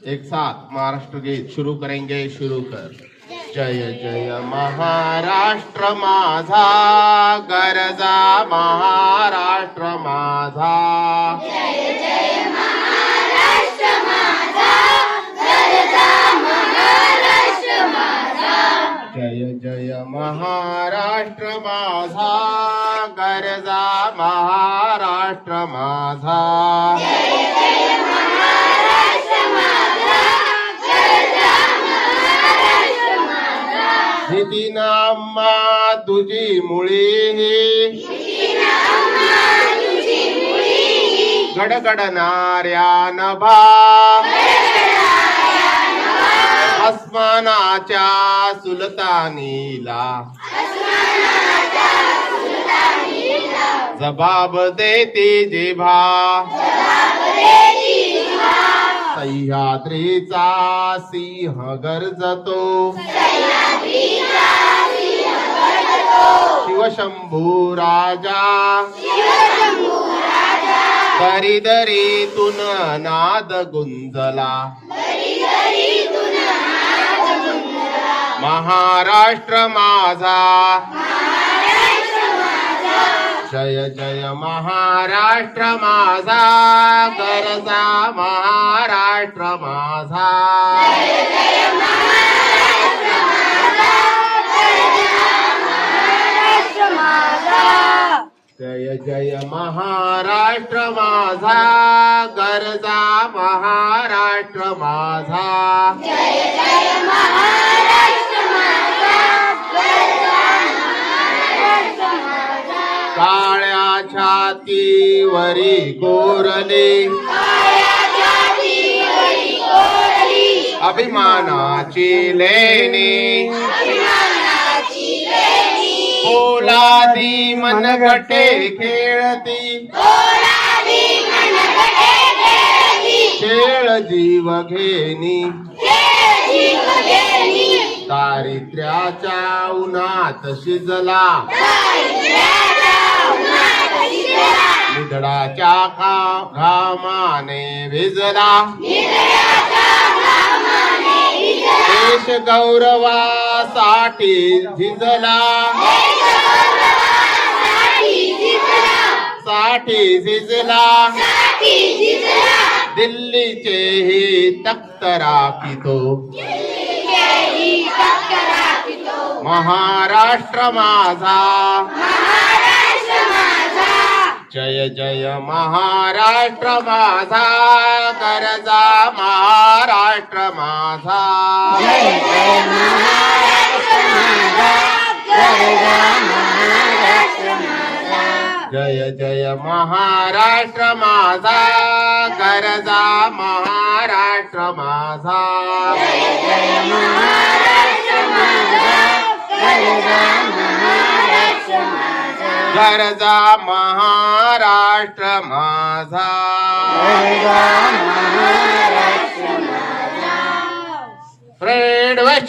एक साथ महाराष्ट्र गीत शुरू करेंगे. शुरू कर. जय जय महाराष्ट्र माझा, गरजा महाराष्ट्र माझा. जय जय महाराष्ट्र माझा, गरजा महाराष्ट्र माझा. जय जय महाराष्ट्र माझा, गरजा महाराष्ट्र माझा. जय जय महाराष्ट्र माझा, गरजा महाराष्ट्र माझा. नितीनाम्मा तुझी मुळी, नितीनाम्मा तुझी मुळी, गडगडणाऱ्या नभा, गडगडाया नभा. आसमानाच्या सुलतानीला आसमानाच्या सुलतानीला जबाब देती जिभा. जबाब देती जिव्हा. सह्याद्रीचा सिंह गरजतो, सह्याद्रीचा सिंह गरजतो. शिवशंभू राजा शिवशंभू राजा, दरी दरीतून नाद गुंजला. दरी दरीतून नाद गुंजला. महाराष्ट्र माझा, महाराष्ट्र माझा. जय जय महाराष्ट्र माझा, गरजा महाराष्ट्र माझा. जय जय महाराष्ट्र माझा, गरजा महाराष्ट्र माझा. जय जय महाराष्ट्र माझा, गरजा महाराष्ट्र माझा. जय जय महाराष्ट्र माझा, गरजा महाराष्ट्र माझा. काळ्या छातीवरी कोरली काळ्या छातीवरी कोरली, अभिमानाची लेणी, अभिमानाची लेणी. पोलादी मनगटे खेळती, पोलादी मनगटे खेळती, खेळ जीव घेणी. खेळ जीव घेणी. दारिद्र्याच्या उन्हात शिजला, दारिद्र्याच्या उन्हात शिजला. निधडाच्या घामाने भिजला. निधड्याच्या घामाने भिजला. देश गौरवासाठी झिजला, देशगौरवासाठी झिजला. साठी झिजला. साठी झिजला. दिल्लीचेही तख्त राखितो, दिल्लीचेही तख्त राखितो. महाराष्ट्र माझा. महाराष्ट्र माझा. जय जय महाराष्ट्र माझा, गरजा महाराष्ट्र माझा. जय जय महाराष्ट्र माझा, गरजा महाराष्ट्र माझा. जय जय महाराष्ट्र माझा, गरजा महाराष्ट्र माझा. जय जय महाराष्ट्र माझा, गरजा महाराष्ट्र माझा. गरजा महाराष्ट्र माझा. गरजा महाराष्ट्र माझा. Fred vetch